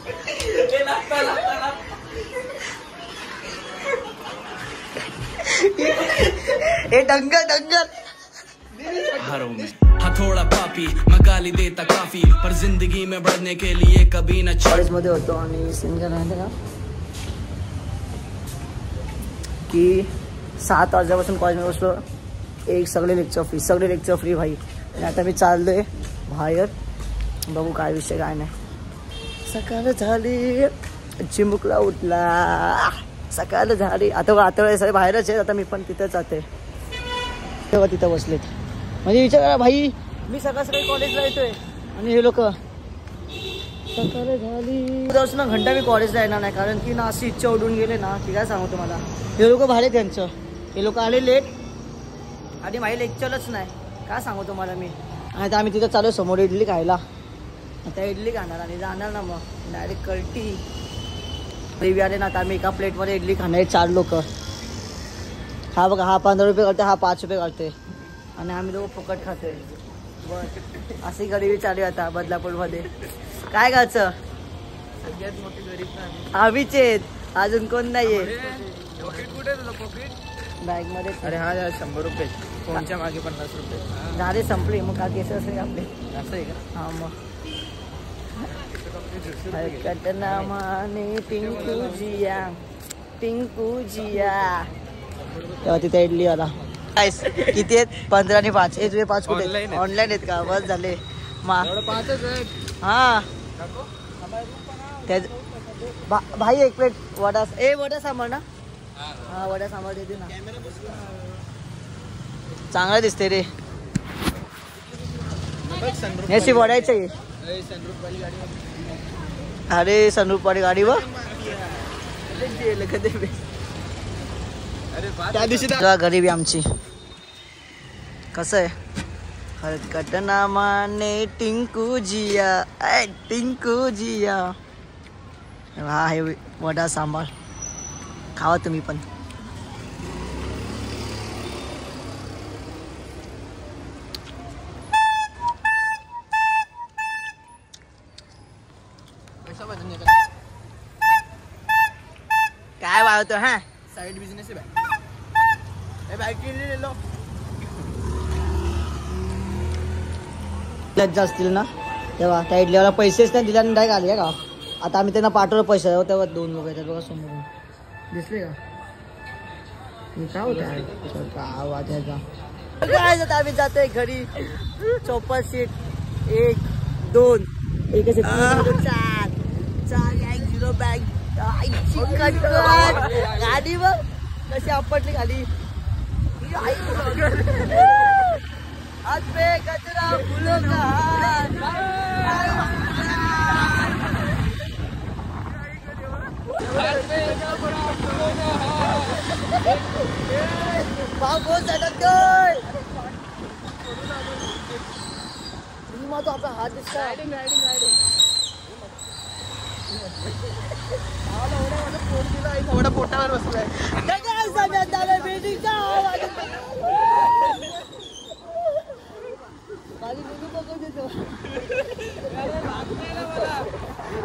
ए दंगल दंगल थोड़ा पापी मैं गाली देता काफी पर जिंदगी में बढ़ने के लिए कभी न कॉलेज मध्ये होतो आणि सिंगल आहे का की 7 वाजल्यापासून कॉलेजमध्ये बसलो. एक सगळे लेक्चर फ्री भाई. आणि आता मी चाललोय बाहेर. बघू काय विषय काय नाही. सकाळ झाली चिमुकला उठला. सकाळ झाली आता सगळे बाहेरच आहेत. आता मी पण तिथं जाते तेव्हा तिथं बसलेत. म्हणजे विचार करा भाई मी सकाळी कॉलेजला येतोय आणि हे लोक सकाळ झाली ना घंटा मी कॉलेजला येणार नाही. कारण की ना अशी इच्छा उडून गेले ना की काय सांगू तुम्हाला. हे लोक भाडे त्यांचं हे लोक आले लेट आणि माझे लेक्चरच नाही. काय सांगू तुम्हाला मी. आणि आता आम्ही तिथं चालू समोर इडली खायला. आता इडली खाणार आणि जाणार ना मग डायरेक्ट कल्टी देवी आले ना. आता आम्ही एका प्लेटमध्ये इडली खाणार 4 लोक. हा बघा हा 15 रुपये करते हा 5 रुपये करते आणि आम्ही लोक फुकट खातोय. बस अशी गरिबी चालू आहे आता बदलापूरमध्ये. काय खायचं सगळ्यात मोठी गरीब आम्हीच आहेत. अजून कोण नाहीये. बॅग मध्ये अरे हा 100 रुपये फोनच्या मागे 50 रुपये झाले संपले. मग का केस असेल आपले असं आहे का. हा मग कटनामाने टिंकू जिया तेव्हा तिथे इडली आला. किती आहेत 15 आणि 5. हे तुझे 5 कुठे ऑनलाईन आहेत का. बस झाले हा भाई. एक प्लेट वडा वडा सांबार ना. हा वडा सांबार देते ना. चांगला दिसते रे. हे वडायचं आहे. अरे सनरूफ वाली गाडी व त्या दिवशी गरीबी आमची. कसं आहे कटनामाने टिंकू जिया. हा आहे वडा सांबार. खावा तुम्ही पण. काय वाळतो हा साइड बिजनेस है बाइक के लिए ले लो. लज्जा असतील ना तेव्हा त्या इडलीवाला पैसेच नाही दिल्याने डायरेक्ट आले का. आता आम्ही त्यांना पाठवलं पैसे तेव्हा 2 लोक येतात बघा समोरून. दिसले का काय होत आवाज याचा. काय जात आम्ही जातोय घरी. 54 सीट 1 2 1 4 0 बॅग गाडी बघ कशी आपटली खाली. आज पे कचरा फुलों का भाव बहुत झटकतोय. तो आपला हात दिसतो. थोडा पोटावर बसलाय.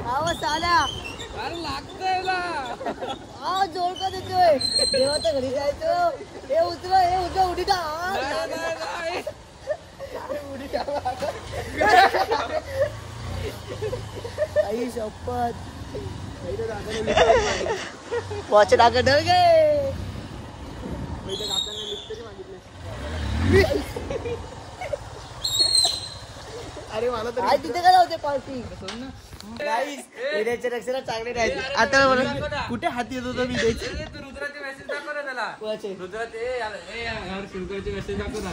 आवाज आला हा जोर का देतोय. देवाच्या घरी जायचं. हे उचल उडी आई शपथ वॉच टाकत गे. अरे मला तर आज तिथे काय होते पार्टी रक्षण चांगले नाही. आता कुठे हाती येत होता मी रुद्राचे मेसेज दाखव ना त्याला.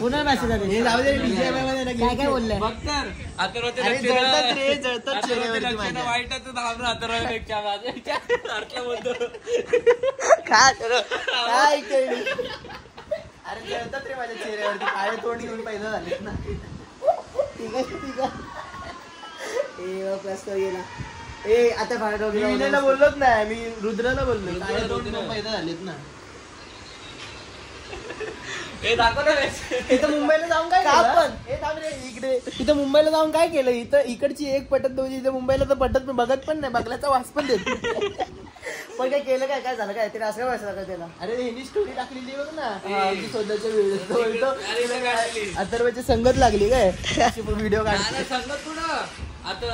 पुन्हा मेसेज आले काय काय बोलले काय अरे जळतात रे माझ्या चेहऱ्यावरती. काळे तोंड घेऊन पैदा झालेत ना. आता विनयला बोललोच नाही मी. रुद्राला बोललो. काळे तोंड घेऊन पैदा झालेत ना. हे दाखव ना इथं मुंबईला जाऊन काय का केलं? पण? हे थांब रे इकडे इथं मुंबईला जाऊन काय केलं इथं इकडची एक पटत दोन्ही इथं मुंबईला तर पटत पण बघत पण नाही बगल्याचा वास पण देत पण काय केलं काय झालं काय तिला असं काय व्हायचं का त्याला अरे हिनी स्टोरी टाकलेली बघ ना आमची स्वतःच्या व्हिडिओ अथर्वची संगत लागली काय व्हिडिओ काढ सांगत पुढं आता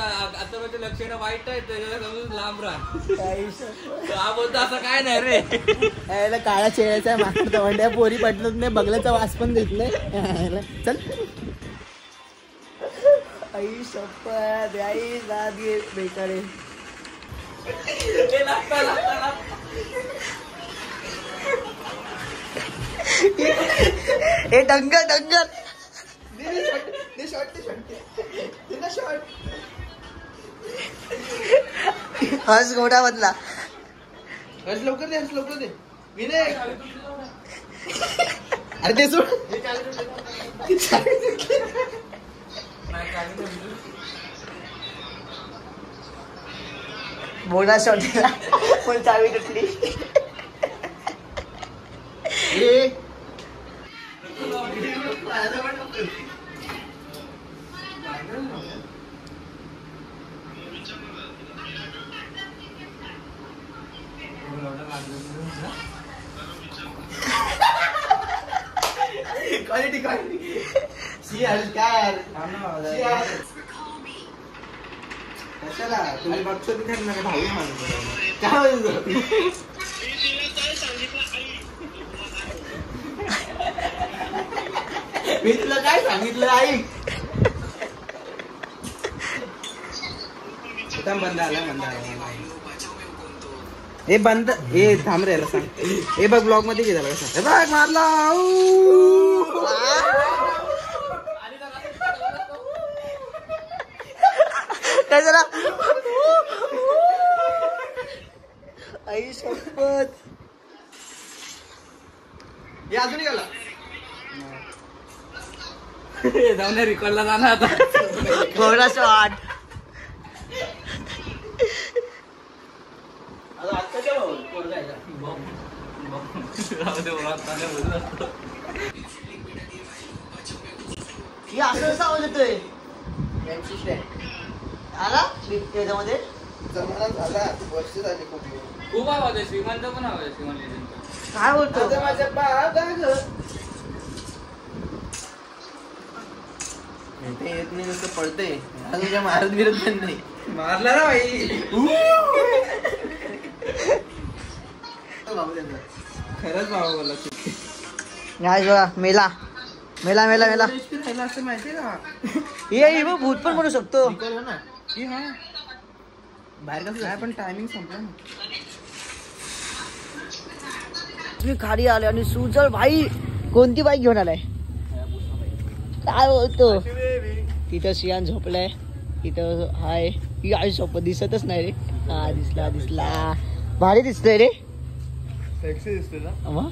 लक्षण वाईट आहे त्याच्याला समजून लांब राहा बोलतो असं काय नाही रे यायला काळा चेहऱ्याचा माकड तवंड्या पोरी पटलत नाही बगल्याचा वास पण देत नाही चल आई शपथ आई दाद घे बेकारे हे डंगर डंगर हस घोडा बदला लवकर दे विनय अरे ते सोड बोला शॉट दिला पण चावी तुटली क्वालिटी काय कशाला तुम्ही बघतो तिथे भाऊ काय मी तुला काय सांगितलं आई बंद आला हे बंद हे थांब रे सांग हे बघ ब्लॉग मध्ये गेला कसं बघ मारला काय जरा आई शपथ हे अजून गेला जाऊन रेकॉर्डला जाणार आता घोडा शॉट ही असं कसं आवाज येतोय आला त्याच्यामध्ये वर्ष झाली खूप आवाज आहे श्रीमंत पण आवाज आहे श्रीमंत काय बोलतो माझ्या बागा ते येत नाही नुसतं पळतंय अजून काय मारत बिरत पण नाही मारला ना भाई खरंच बाबा बोला नाही बघा मेला मेला मेला मेला राहिला असं माहितीये का ये बघ भूत पण बनू शकतो ना बाहेर कसं काय पण टायमिंग संपला ना तुम्ही खाली आले आणि सुजल भाई कोणती बाईक घेऊन आलाय काय बोलतो तिथं सियान झोपलाय तिथं हाय ही आई झोप दिसतच नाही रे हा दिसला दिसला भारी दिसतोय रे टॅक्सी दिसते ना मग